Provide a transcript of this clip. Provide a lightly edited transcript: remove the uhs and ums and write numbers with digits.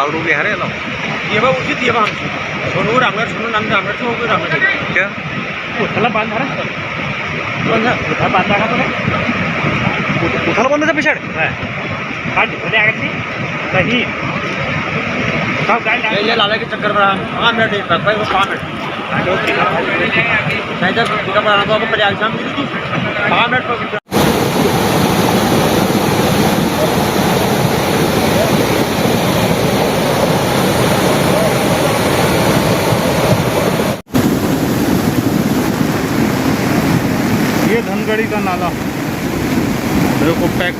आवरू बिहार है ना ये बाबू उचित ये बात सोनू रामगढ़ सोनू नाम रामगढ़ से होकर रामगढ़ क्या उठला बांध रहा है उठला बांध रहा है उठाला बंद पिछाड़ काट बोले आगे से सही सब गाड़ी ये लाला के चक्कर में 5 मिनट एक भाई को 5 मिनट नहीं तो पिकअप आना तो पहले एग्जाम 5 मिनट पर ये धनगढ़ी का नाला देखो पैक